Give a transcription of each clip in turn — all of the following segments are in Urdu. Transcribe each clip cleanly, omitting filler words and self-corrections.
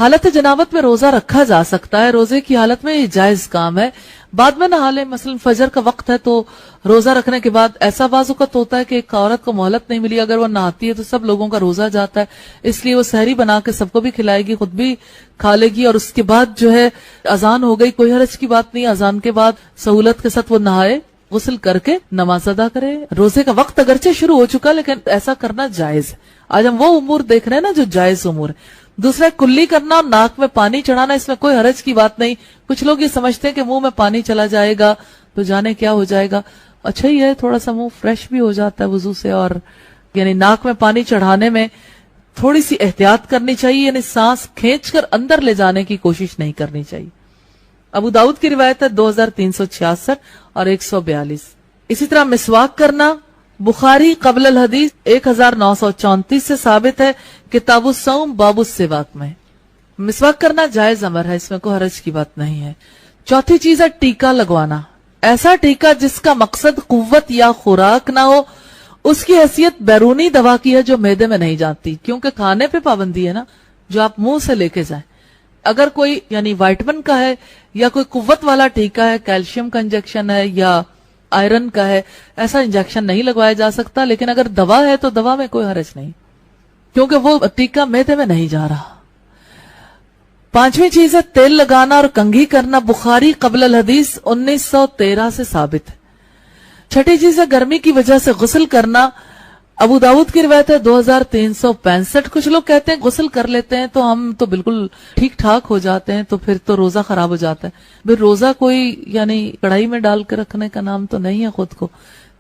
حالت جنابت میں روزہ رکھا جا سکتا ہے، روزے کی حالت میں یہ جائز کام ہے. بعد میں نہا لیں، مثلا فجر کا وقت ہے تو روزہ رکھنے کے بعد ایسا بعض اوقات ہوتا ہے کہ ایک عورت کو مہلت نہیں ملی، اگر وہ نہاتی ہے تو سب لوگوں کا روزہ جاتا ہے، اس لیے وہ سحری بنا کے سب کو بھی کھلائے گی، خود بھی کھا لے گی، اور اس کے بعد جو ہے اذان ہو گئی، کوئی حرج کی بات نہیں. اذان کے بعد سہولت کے ساتھ وہ نہائے، غسل کر کے نماز ادا کرے. روزے کا وقت اگرچہ شروع ہو چکا لیکن ایسا کرنا جائز ہے. آج ہم وہ امور دیکھ رہے ہیں نا جو جائز امور ہے. دوسرا کلی کرنا اور ناک میں پانی چڑھانا، اس میں کوئی حرج کی بات نہیں. کچھ لوگ یہ سمجھتے ہیں کہ منہ میں پانی چلا جائے گا تو جانے کیا ہو جائے گا. اچھا ہی ہے، تھوڑا سا منہ فریش بھی ہو جاتا ہے وضو سے. اور یعنی ناک میں پانی چڑھانے میں تھوڑی سی احتیاط کرنی چاہیے، یعنی سانس کھینچ کر اندر لے جانے کی کوشش نہیں کرنی چاہیے. ابو داؤد کی روایت ہے 2366 اور 142. اسی طرح مسواک کرنا بخاری قبل الحدیث 1934 سے ثابت ہے، کتاب الصوم باب السواک میں. مسواک کرنا جائز امر ہے، اس میں کوئی حرج کی بات نہیں ہے. چوتھی چیز ہے ٹیکا لگوانا. ایسا ٹیکا جس کا مقصد قوت یا خوراک نہ ہو، اس کی حیثیت بیرونی دوا کی ہے جو معدے میں نہیں جاتی، کیونکہ کھانے پہ پابندی ہے نا، جو آپ منہ سے لے کے جائیں. اگر کوئی یعنی وائٹمن کا ہے یا کوئی قوت والا ٹیکا ہے، کیلشیم کا انجیکشن ہے یا آئرن کا ہے، ایسا انجیکشن نہیں لگوایا جا سکتا. لیکن اگر دوا ہے تو دوا میں کوئی حرج نہیں، کیونکہ وہ ٹیکا معدے میں نہیں جا رہا. پانچویں چیز ہے تیل لگانا اور کنگھی کرنا، بخاری قبل الحدیث 1913 سے ثابت ہے. چھٹی چیز ہے گرمی کی وجہ سے غسل کرنا. ابو داؤد کی روایت ہے 2365. کچھ لوگ کہتے ہیں غسل کر لیتے ہیں تو ہم تو بالکل ٹھیک ٹھاک ہو جاتے ہیں، تو پھر تو روزہ خراب ہو جاتا ہے. پھر روزہ کوئی یعنی کڑھائی میں ڈال کے رکھنے کا نام تو نہیں ہے خود کو،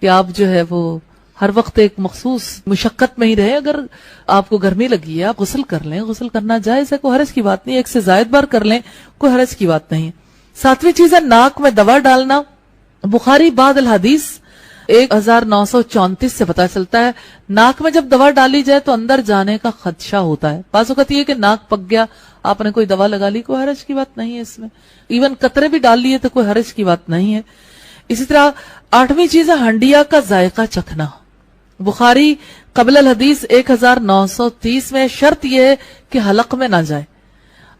کہ آپ جو ہے وہ ہر وقت ایک مخصوص مشقت میں ہی رہے. اگر آپ کو گرمی لگی ہے آپ غسل کر لیں، غسل کرنا جائز ہے، کوئی حرج کی بات نہیں. ایک سے زائد بار کر لیں، کوئی حرج کی بات نہیں. ساتویں چیز ہے ناک میں دوا ڈالنا. بخاری بعد الحدیث 1934 سے پتا چلتا ہے ناک میں جب دوا ڈالی جائے تو اندر جانے کا خدشہ ہوتا ہے. بعض اوقات یہ کہ ناک پک گیا، آپ نے کوئی دوا لگا لی، کوئی حرج کی بات نہیں ہے اس میں. ایون قطرے بھی ڈال لیے تو کوئی حرج کی بات نہیں ہے. اسی طرح آٹھویں چیز ہے ہنڈیا کا ذائقہ چکھنا. بخاری قبل الحدیث 1930 میں. شرط یہ ہے کہ حلق میں نہ جائے.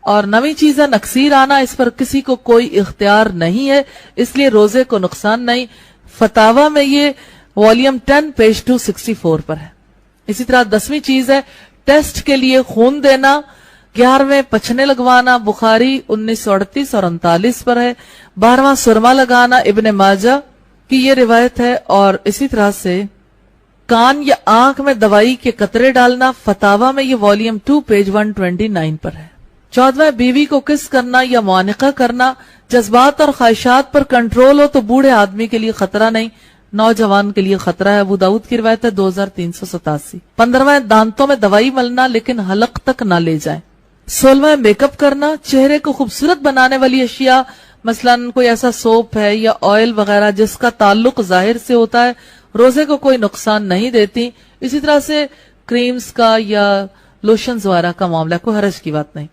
اور نویں چیز ہے نکسیر آنا، اس پر کسی کو کوئی اختیار نہیں ہے، اس لیے روزے کو نقصان نہیں. فتاوا میں یہ والیوم 10 پیج 264 پر ہے. اسی طرح 10ویں چیز ہے ٹیسٹ کے لیے خون دینا. 11ویں پچھنے لگوانا، بخاری 1938 اور 39 پر ہے. 12واں سرما لگانا، ابن ماجہ کی یہ روایت ہے. اور اسی طرح سے کان یا آنکھ میں دوائی کے قطرے ڈالنا، فتاوا میں یہ والیوم 2 پیج 129 پر ہے. 14واں بیوی کو کس کرنا یا معانقہ کرنا. جذبات اور خواہشات پر کنٹرول ہو تو بوڑھے آدمی کے لیے خطرہ نہیں، نوجوان کے لیے خطرہ ہے. ابو داؤد کی روایت ہے 2387. 15واں دانتوں میں دوائی ملنا لیکن حلق تک نہ لے جائیں. 16واں میک اپ کرنا. چہرے کو خوبصورت بنانے والی اشیاء مثلا کوئی ایسا سوپ ہے یا آئل وغیرہ جس کا تعلق ظاہر سے ہوتا ہے، روزے کو کوئی نقصان نہیں دیتی. اسی طرح سے کریمز کا یا لوشنز وغیرہ کا معاملہ، کوئی حرج کی بات نہیں.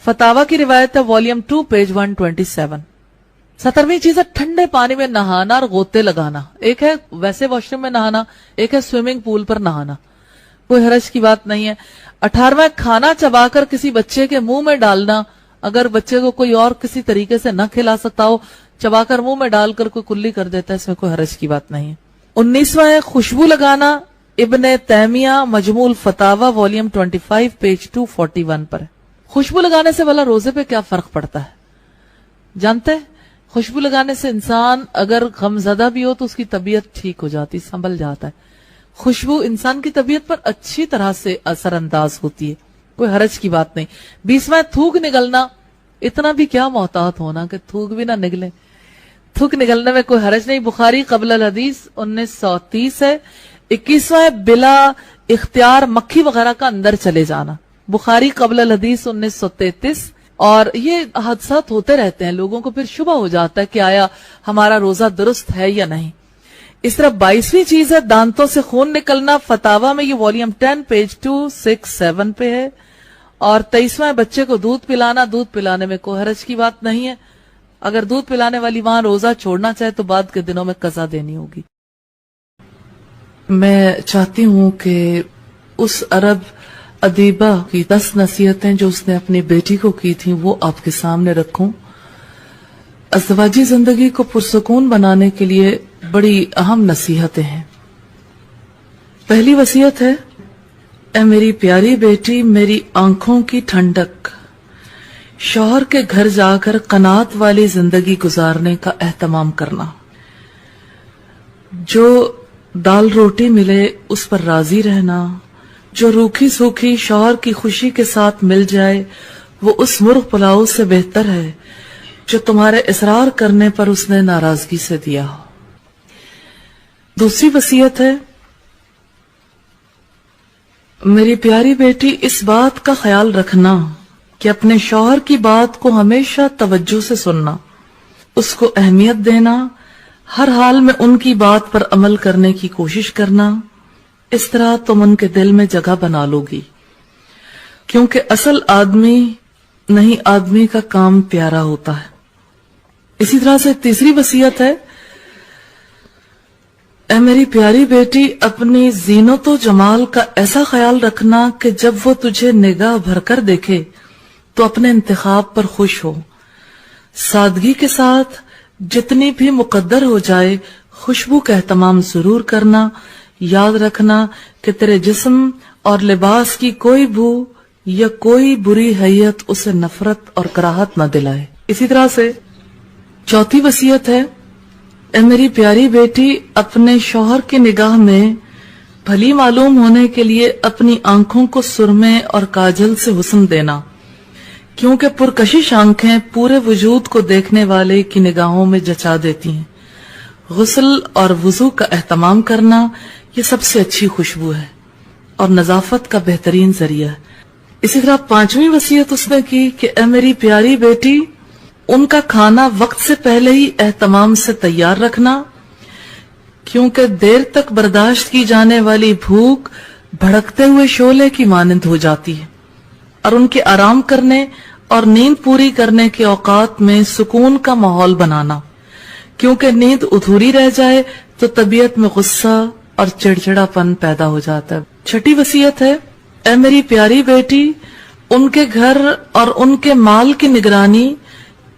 فتاوا کی روایت ہے والیوم 2 پیج 127. 17ویں چیز ہے ٹھنڈے پانی میں نہانا اور غوطے لگانا. ایک ہے ویسے واش روم میں نہانا، ایک ہے سوئمنگ پول پر نہانا، کوئی حرج کی بات نہیں ہے. 18واں کھانا چبا کر کسی بچے کے منہ میں ڈالنا. اگر بچے کو کوئی اور کسی طریقے سے نہ کھلا سکتا ہو، چبا کر منہ میں ڈال کر کوئی کلی کر دیتا ہے، اس میں کوئی حرج کی بات نہیں ہے. 19واں ہے خوشبو لگانا. ابن تیمیہ مجموع الفتاوا والیوم 25 پیج 241 پر ہے. خوشبو لگانے سے بھلا روزے پہ کیا فرق پڑتا ہے جانتے ہیں؟ خوشبو لگانے سے انسان اگر غم زدہ بھی ہو تو اس کی طبیعت ٹھیک ہو جاتی، سنبھل جاتا ہے. خوشبو انسان کی طبیعت پر اچھی طرح سے اثر انداز ہوتی ہے، کوئی حرج کی بات نہیں. 20واں تھوک نگلنا. اتنا بھی کیا محتاط ہونا کہ تھوک بھی نہ نگلے. تھوک نگلنے میں کوئی حرج نہیں. بخاری قبل الحدیث 1930 ہے. 21واں بلا اختیار مکھی وغیرہ کا اندر چلے جانا. بخاری قبل الحدیث 1933. اور یہ حادثات ہوتے رہتے ہیں، لوگوں کو پھر شبہ ہو جاتا ہے کہ آیا ہمارا روزہ درست ہے یا نہیں. اس طرح 22ویں چیز ہے دانتوں سے خون نکلنا. فتاوا میں یہ والیوم 10 پیج 267 پہ ہے. اور 23واں بچے کو دودھ پلانا. دودھ پلانے میں کوئی حرج کی بات نہیں ہے. اگر دودھ پلانے والی ماں روزہ چھوڑنا چاہے تو بعد کے دنوں میں قضا دینی ہوگی. میں چاہتی ہوں کہ اس عرب ادیبہ کی 10 نصیحتیں جو اس نے اپنی بیٹی کو کی تھیں وہ آپ کے سامنے رکھوں. ازدواجی زندگی کو پرسکون بنانے کے لیے بڑی اہم نصیحتیں ہیں. پہلی وصیت ہے، اے میری پیاری بیٹی، میری آنکھوں کی ٹھنڈک، شوہر کے گھر جا کر قناعت والی زندگی گزارنے کا اہتمام کرنا. جو دال روٹی ملے اس پر راضی رہنا، جو روکھی سوکھی شوہر کی خوشی کے ساتھ مل جائے وہ اس مرغ پلاؤ سے بہتر ہے جو تمہارے اصرار کرنے پر اس نے ناراضگی سے دیا ہو. دوسری وصیت ہے، میری پیاری بیٹی، اس بات کا خیال رکھنا کہ اپنے شوہر کی بات کو ہمیشہ توجہ سے سننا، اس کو اہمیت دینا، ہر حال میں ان کی بات پر عمل کرنے کی کوشش کرنا. اس طرح تم ان کے دل میں جگہ بنا لو گی، کیونکہ اصل آدمی نہیں آدمی کا کام پیارا ہوتا ہے. اسی طرح سے تیسری وصیت ہے، اے میری پیاری بیٹی، اپنی زینت و جمال کا ایسا خیال رکھنا کہ جب وہ تجھے نگاہ بھر کر دیکھے تو اپنے انتخاب پر خوش ہو. سادگی کے ساتھ جتنی بھی مقدر ہو جائے خوشبو کا اہتمام ضرور کرنا. یاد رکھنا کہ تیرے جسم اور لباس کی کوئی بو یا کوئی بری حیت اسے نفرت اور کراہت نہ دلائے. اسی طرح سے چوتھی وصیت ہے، اے میری پیاری بیٹی، اپنے شوہر کی نگاہ میں بھلی معلوم ہونے کے لیے اپنی آنکھوں کو سرمے اور کاجل سے حسن دینا، کیونکہ پرکشش آنکھیں پورے وجود کو دیکھنے والے کی نگاہوں میں جچا دیتی ہیں. غسل اور وضو کا اہتمام کرنا یہ سب سے اچھی خوشبو ہے اور نظافت کا بہترین ذریعہ ہے. اسی طرح پانچویں وصیت اس نے کی کہ اے میری پیاری بیٹی، ان کا کھانا وقت سے پہلے ہی اہتمام سے تیار رکھنا، کیونکہ دیر تک برداشت کی جانے والی بھوک بھڑکتے ہوئے شعلے کی مانند ہو جاتی ہے. اور ان کے آرام کرنے اور نیند پوری کرنے کے اوقات میں سکون کا ماحول بنانا، کیونکہ نیند ادھوری رہ جائے تو طبیعت میں غصہ اور چڑچڑا پن پیدا ہو جاتا ہے. چھٹی وصیت ہے، اے میری پیاری بیٹی، ان کے گھر اور ان کے مال کی نگرانی،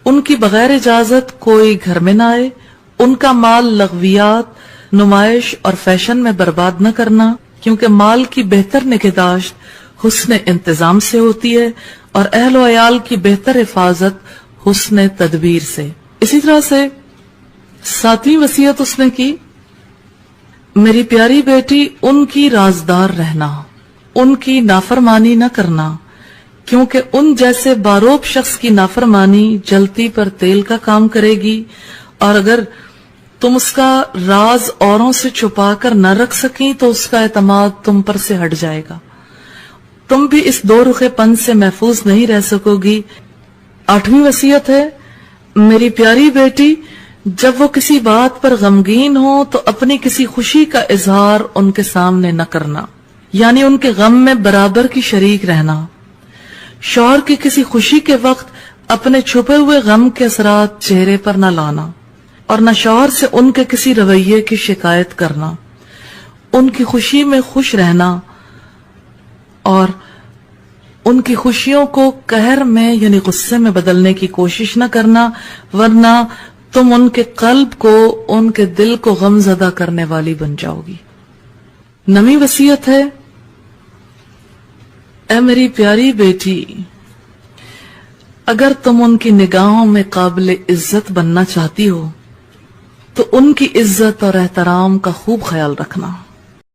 ان کی بغیر اجازت کوئی گھر میں نہ آئے. ان کا مال لغویات، نمائش اور فیشن میں برباد نہ کرنا، کیونکہ مال کی بہتر نگہداشت حسن انتظام سے ہوتی ہے اور اہل و عیال کی بہتر حفاظت حسن تدبیر سے. اسی طرح سے ساتویں وصیت اس نے کی، میری پیاری بیٹی، ان کی رازدار رہنا، ان کی نافرمانی نہ کرنا، کیونکہ ان جیسے باروب شخص کی نافرمانی جلتی پر تیل کا کام کرے گی، اور اگر تم اس کا راز اوروں سے چھپا کر نہ رکھ سکیں تو اس کا اعتماد تم پر سے ہٹ جائے گا. تم بھی اس دو رخے پن سے محفوظ نہیں رہ سکو گی. آٹھویں وصیت ہے، میری پیاری بیٹی، جب وہ کسی بات پر غمگین ہو تو اپنی کسی خوشی کا اظہار ان کے سامنے نہ کرنا، یعنی ان کے غم میں برابر کی شریک رہنا. شوہر کی کسی خوشی کے وقت اپنے چھپے ہوئے غم کے اثرات چہرے پر نہ لانا، اور نہ شوہر سے ان کے کسی رویے کی شکایت کرنا. ان کی خوشی میں خوش رہنا اور ان کی خوشیوں کو قہر میں یعنی غصے میں بدلنے کی کوشش نہ کرنا، ورنہ تم ان کے قلب کو، ان کے دل کو غم زدہ کرنے والی بن جاؤ گی. نویں وصیت ہے، اے میری پیاری بیٹی، اگر تم ان کی نگاہوں میں قابل عزت بننا چاہتی ہو تو ان کی عزت اور احترام کا خوب خیال رکھنا.